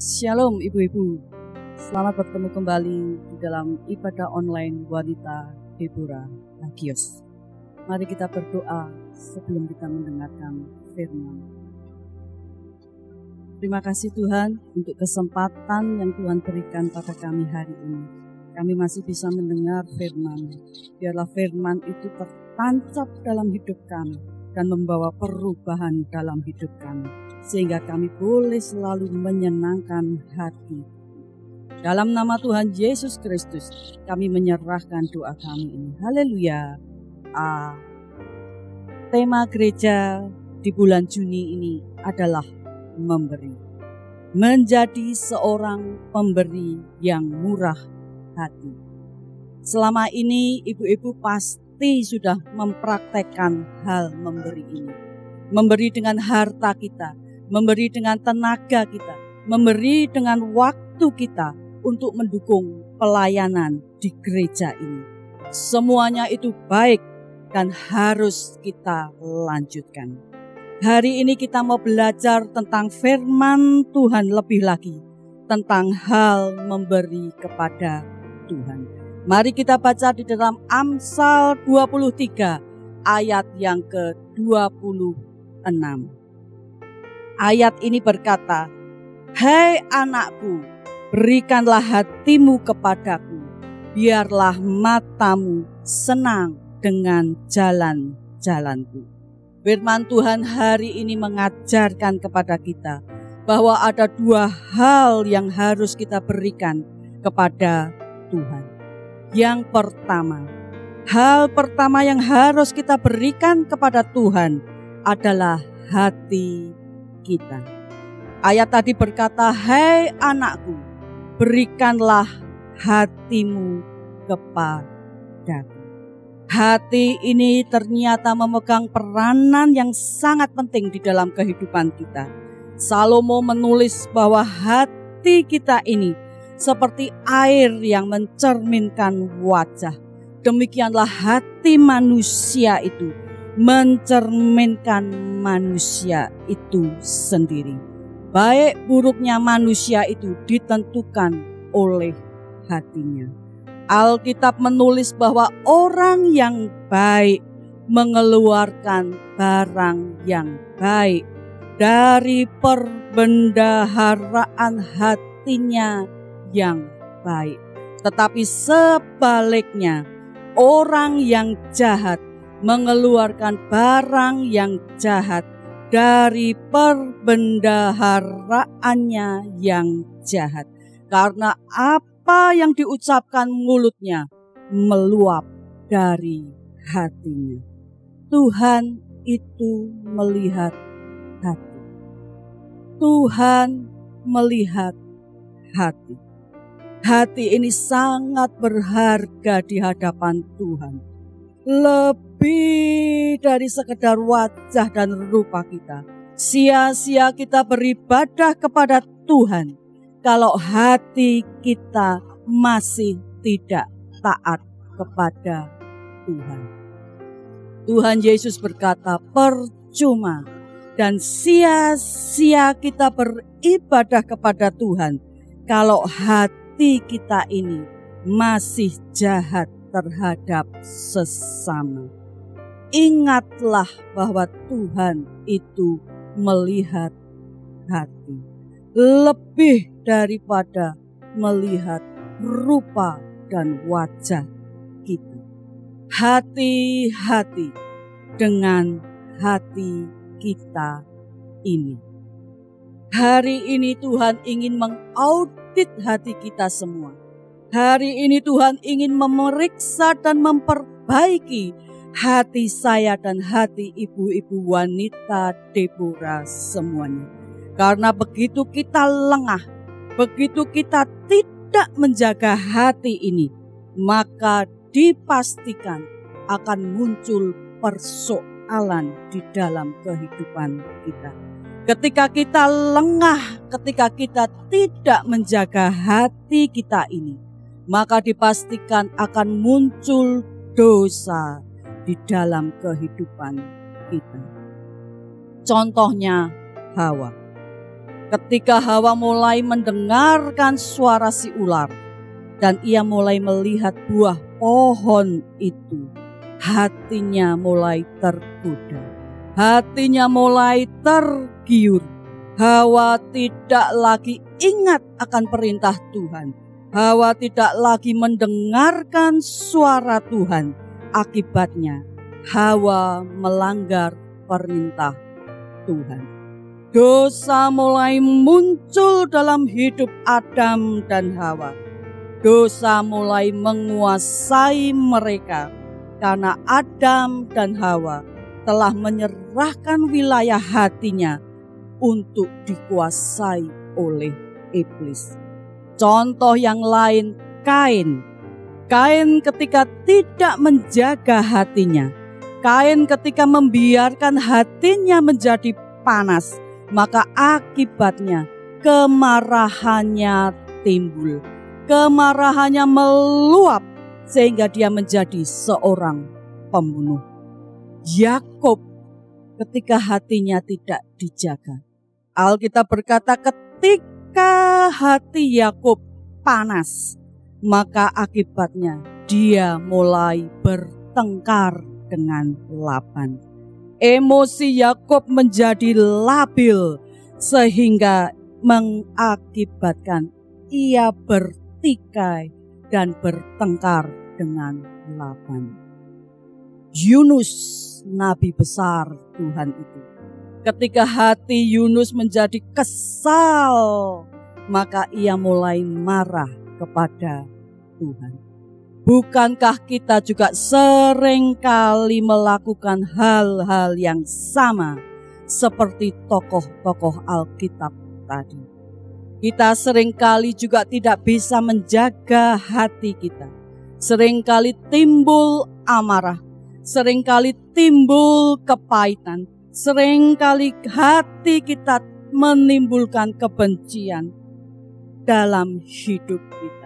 Shalom ibu-ibu, selamat bertemu kembali di dalam ibadah online Wanita Deborah Hagios. Mari kita berdoa sebelum kita mendengarkan firman. Terima kasih Tuhan untuk kesempatan yang Tuhan berikan pada kami hari ini. Kami masih bisa mendengar firman. Biarlah firman itu tertancap dalam hidup kami dan membawa perubahan dalam hidup kami, sehingga kami boleh selalu menyenangkan hati. Dalam nama Tuhan Yesus Kristus, kami menyerahkan doa kami ini. Haleluya. Tema gereja di bulan Juni ini adalah memberi. Menjadi seorang pemberi yang murah hati. Selama ini ibu-ibu pasti sudah mempraktekkan hal memberi ini. Memberi dengan harta kita, memberi dengan tenaga kita, memberi dengan waktu kita untuk mendukung pelayanan di gereja ini. Semuanya itu baik dan harus kita lanjutkan. Hari ini kita mau belajar tentang firman Tuhan lebih lagi, tentang hal memberi kepada Tuhan. Mari kita baca di dalam Amsal 23 ayat yang ke-26. Ayat ini berkata, "Hai anakku, berikanlah hatimu kepadaku, biarlah matamu senang dengan jalan-jalanku." Firman Tuhan hari ini mengajarkan kepada kita bahwa ada dua hal yang harus kita berikan kepada Tuhan. Yang pertama, hal pertama yang harus kita berikan kepada Tuhan adalah hati kita. Ayat tadi berkata, "Hai anakku, berikanlah hatimu kepadaku." Hati ini ternyata memegang peranan yang sangat penting di dalam kehidupan kita. Salomo menulis bahwa hati kita ini seperti air yang mencerminkan wajah. Demikianlah hati manusia itu mencerminkan manusia itu sendiri. Baik buruknya manusia itu ditentukan oleh hatinya. Alkitab menulis bahwa orang yang baik mengeluarkan barang yang baik dari perbendaharaan hatinya yang baik. Tetapi sebaliknya, orang yang jahat mengeluarkan barang yang jahat dari perbendaharaannya yang jahat. Karena apa yang diucapkan mulutnya meluap dari hatinya. Tuhan itu melihat hati. Tuhan melihat hati. Hati ini sangat berharga di hadapan Tuhan. Lebih dari sekedar wajah dan rupa kita. Sia-sia kita beribadah kepada Tuhan kalau hati kita masih tidak taat kepada Tuhan. Tuhan Yesus berkata, percuma dan sia-sia kita beribadah kepada Tuhan kalau hati kita ini masih jahat terhadap sesama. Ingatlah bahwa Tuhan itu melihat hati. Lebih daripada melihat rupa dan wajah kita. Hati-hati dengan hati kita ini. Hari ini Tuhan ingin mengaudit hati kita semua. Hari ini Tuhan ingin memeriksa dan memperbaiki hati saya dan hati ibu-ibu wanita Deborah semuanya. Karena begitu kita lengah, begitu kita tidak menjaga hati ini, maka dipastikan akan muncul persoalan di dalam kehidupan kita. Ketika kita lengah, ketika kita tidak menjaga hati kita ini, maka dipastikan akan muncul dosa di dalam kehidupan kita. Contohnya Hawa. Ketika Hawa mulai mendengarkan suara si ular dan ia mulai melihat buah pohon itu, hatinya mulai tergoda, hatinya mulai tergiur. Hawa tidak lagi ingat akan perintah Tuhan. Hawa tidak lagi mendengarkan suara Tuhan. Akibatnya Hawa melanggar perintah Tuhan. Dosa mulai muncul dalam hidup Adam dan Hawa. Dosa mulai menguasai mereka karena Adam dan Hawa telah menyerahkan wilayah hatinya untuk dikuasai oleh iblis. Contoh yang lain, Kain. Kain ketika tidak menjaga hatinya, Kain ketika membiarkan hatinya menjadi panas, maka akibatnya kemarahannya timbul. Kemarahannya meluap sehingga dia menjadi seorang pembunuh. Yakub ketika hatinya tidak dijaga, Alkitab berkata ketika hati Yakub panas, maka akibatnya dia mulai bertengkar dengan Laban. Emosi Yakub menjadi labil sehingga mengakibatkan ia bertikai dan bertengkar dengan Laban. Yunus, nabi besar Tuhan itu, ketika hati Yunus menjadi kesal, maka ia mulai marah kepada Tuhan. Bukankah kita juga seringkali melakukan hal-hal yang sama seperti tokoh-tokoh Alkitab tadi? Kita seringkali juga tidak bisa menjaga hati kita. Seringkali timbul amarah, seringkali timbul kepahitan, seringkali hati kita menimbulkan kebencian dalam hidup kita.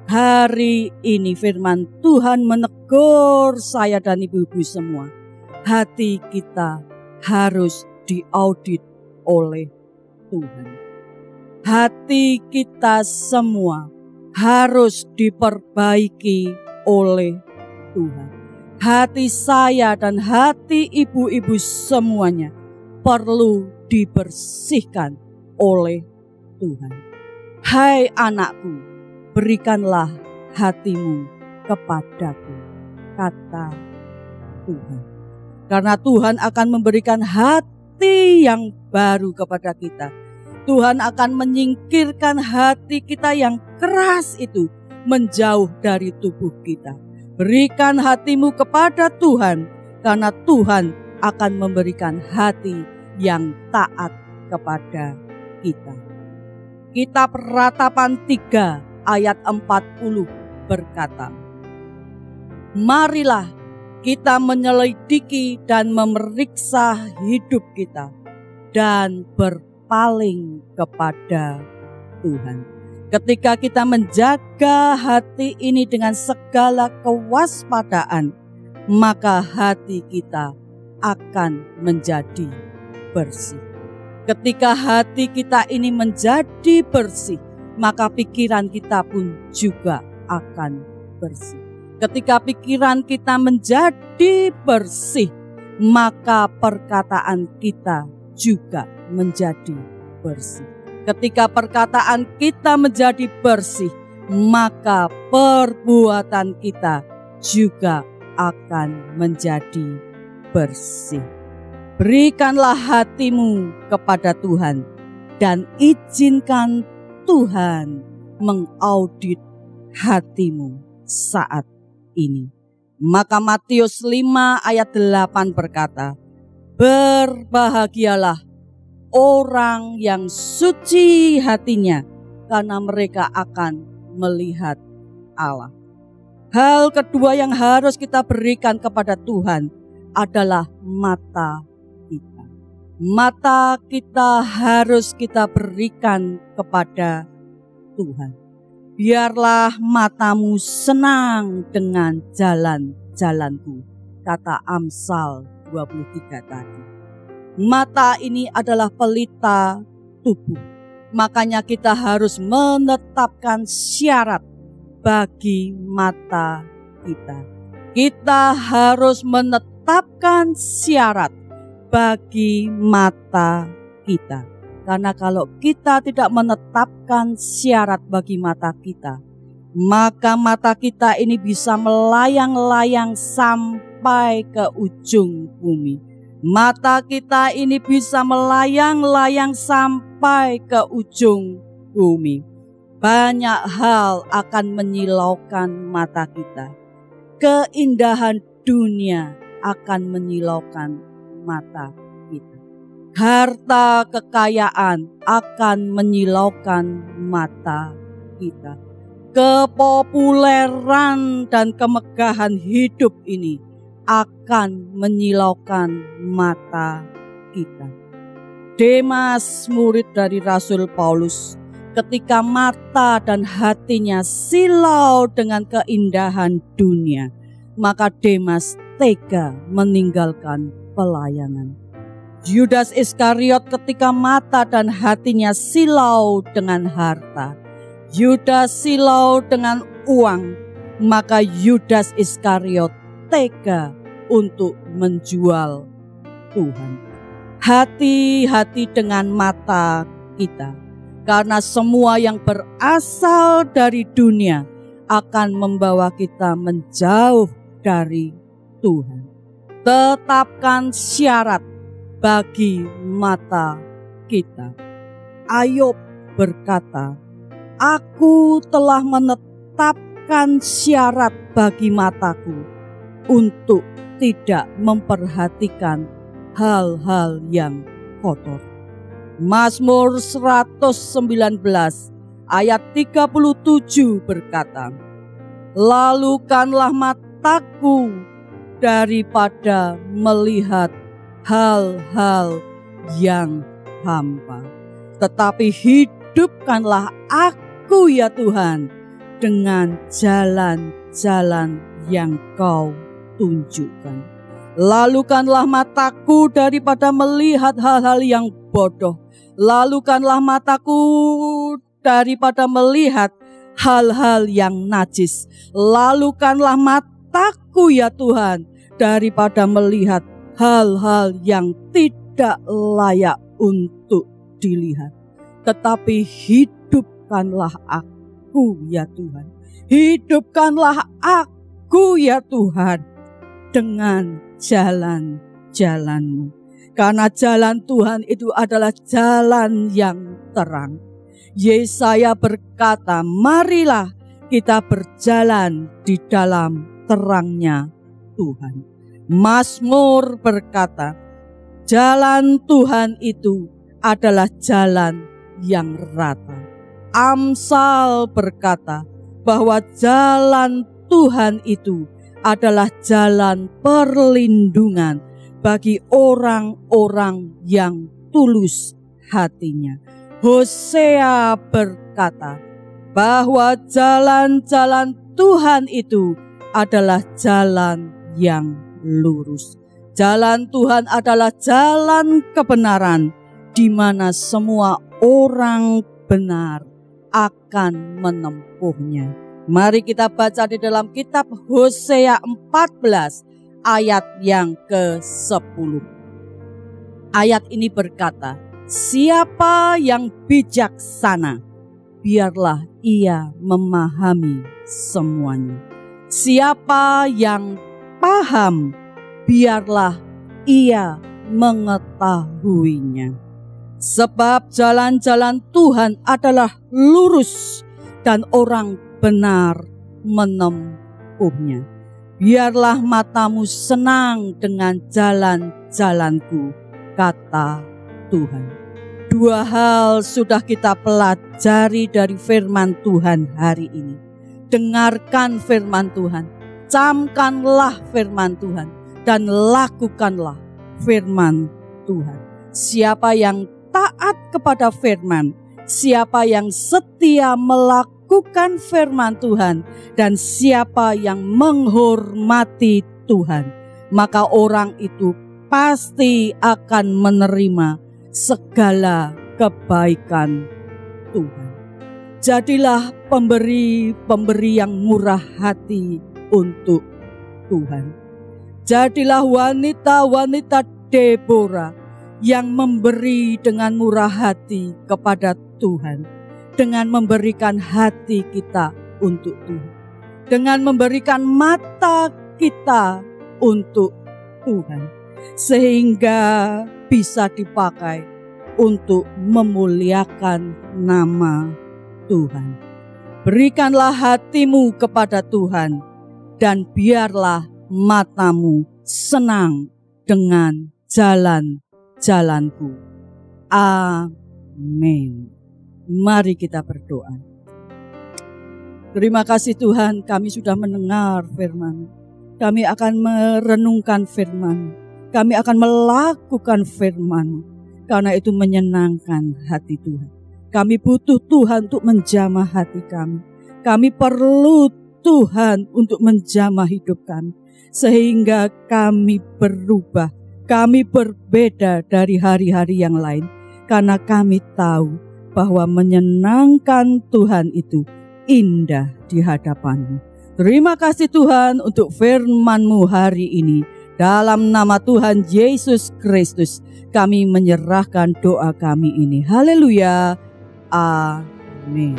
Hari ini firman Tuhan menegur saya dan ibu-ibu semua. Hati kita harus diaudit oleh Tuhan. Hati kita semua harus diperbaiki oleh Tuhan. Hati saya dan hati ibu-ibu semuanya perlu dibersihkan oleh Tuhan. Hai anakku, berikanlah hatimu kepadaku, kata Tuhan. Karena Tuhan akan memberikan hati yang baru kepada kita. Tuhan akan menyingkirkan hati kita yang keras itu menjauh dari tubuh kita. Berikan hatimu kepada Tuhan, karena Tuhan akan memberikan hati yang taat kepada kita. Kitab Ratapan 3 ayat 40 berkata, marilah kita menyelidiki dan memeriksa hidup kita dan berpaling kepada Tuhan. Ketika kita menjaga hati ini dengan segala kewaspadaan, maka hati kita akan menjadi bersih. Ketika hati kita ini menjadi bersih, maka pikiran kita pun juga akan bersih. Ketika pikiran kita menjadi bersih, maka perkataan kita juga menjadi bersih. Ketika perkataan kita menjadi bersih, maka perbuatan kita juga akan menjadi bersih. Berikanlah hatimu kepada Tuhan dan izinkan Tuhan mengaudit hatimu saat ini. Maka Matius 5 ayat 8 berkata, berbahagialah orang yang suci hatinya, karena mereka akan melihat Allah. Hal kedua yang harus kita berikan kepada Tuhan adalah mata kita. Mata kita harus kita berikan kepada Tuhan. Biarlah matamu senang dengan jalan-jalanku, kata Amsal 23 tadi. Mata ini adalah pelita tubuh. Makanya kita harus menetapkan syarat bagi mata kita. Kita harus menetapkan syarat bagi mata kita. Karena kalau kita tidak menetapkan syarat bagi mata kita, maka mata kita ini bisa melayang-layang sampai ke ujung bumi. Mata kita ini bisa melayang-layang sampai ke ujung bumi. Banyak hal akan menyilaukan mata kita. Keindahan dunia akan menyilaukan mata kita. Harta kekayaan akan menyilaukan mata kita. Kepopuleran dan kemegahan hidup ini akan menyilaukan mata kita. Demas, murid dari Rasul Paulus, ketika mata dan hatinya silau dengan keindahan dunia, maka Demas tega meninggalkan pelayanan. Yudas Iskariot ketika mata dan hatinya silau dengan harta, Yudas silau dengan uang, maka Yudas Iskariot tega untuk menjual Tuhan. Hati-hati dengan mata kita, karena semua yang berasal dari dunia akan membawa kita menjauh dari Tuhan. Tetapkan syarat bagi mata kita. Ayub berkata, "Aku telah menetapkan syarat bagi mataku untuk tidak memperhatikan hal-hal yang kotor." Mazmur 119 ayat 37 berkata, "Lalukanlah mataku daripada melihat hal-hal yang hampa, tetapi hidupkanlah aku ya Tuhan dengan jalan-jalan yang Kau tunjukkan." Lalukanlah mataku daripada melihat hal-hal yang bodoh. Lalukanlah mataku daripada melihat hal-hal yang najis. Lalukanlah mataku ya Tuhan daripada melihat hal-hal yang tidak layak untuk dilihat. Tetapi hidupkanlah aku ya Tuhan. Hidupkanlah aku ya Tuhan dengan jalan-jalan-Mu. Karena jalan Tuhan itu adalah jalan yang terang. Yesaya berkata, "Marilah kita berjalan di dalam terangnya Tuhan." Mazmur berkata, jalan Tuhan itu adalah jalan yang rata. Amsal berkata bahwa jalan Tuhan itu adalah jalan perlindungan bagi orang-orang yang tulus hatinya. Hosea berkata bahwa jalan-jalan Tuhan itu adalah jalan yang lurus. Jalan Tuhan adalah jalan kebenaran, di mana semua orang benar akan menempuhnya. Mari kita baca di dalam kitab Hosea 14 ayat yang ke-10. Ayat ini berkata, "Siapa yang bijaksana, biarlah ia memahami semuanya. Siapa yang paham, biarlah ia mengetahuinya. Sebab jalan-jalan Tuhan adalah lurus dan orang benar menempuhnya. Biarlah matamu senang dengan jalan-jalanku," kata Tuhan. Dua hal sudah kita pelajari dari firman Tuhan hari ini. Dengarkan firman Tuhan. Camkanlah firman Tuhan dan lakukanlah firman Tuhan. Siapa yang taat kepada firman, siapa yang setia melakukan firman Tuhan, dan siapa yang menghormati Tuhan, maka orang itu pasti akan menerima segala kebaikan Tuhan. Jadilah pemberi yang murah hati untuk Tuhan. Jadilah wanita-wanita Deborah yang memberi dengan murah hati kepada Tuhan, dengan memberikan hati kita untuk Tuhan, dengan memberikan mata kita untuk Tuhan, sehingga bisa dipakai untuk memuliakan nama Tuhan. Berikanlah hatimu kepada Tuhan, dan biarlah matamu senang dengan jalan-jalanku. Amin. Mari kita berdoa. Terima kasih Tuhan, kami sudah mendengar firman. Kami akan merenungkan firman. Kami akan melakukan firman. Karena itu menyenangkan hati Tuhan. Kami butuh Tuhan untuk menjamah hati kami. Kami perlu Tuhan untuk menjamah hidup kami. Sehingga kami berubah. Kami berbeda dari hari-hari yang lain. Karena kami tahu bahwa menyenangkan Tuhan itu indah di hadapan-Mu. Terima kasih Tuhan untuk firman-Mu hari ini. Dalam nama Tuhan Yesus Kristus kami menyerahkan doa kami ini. Haleluya. Amin.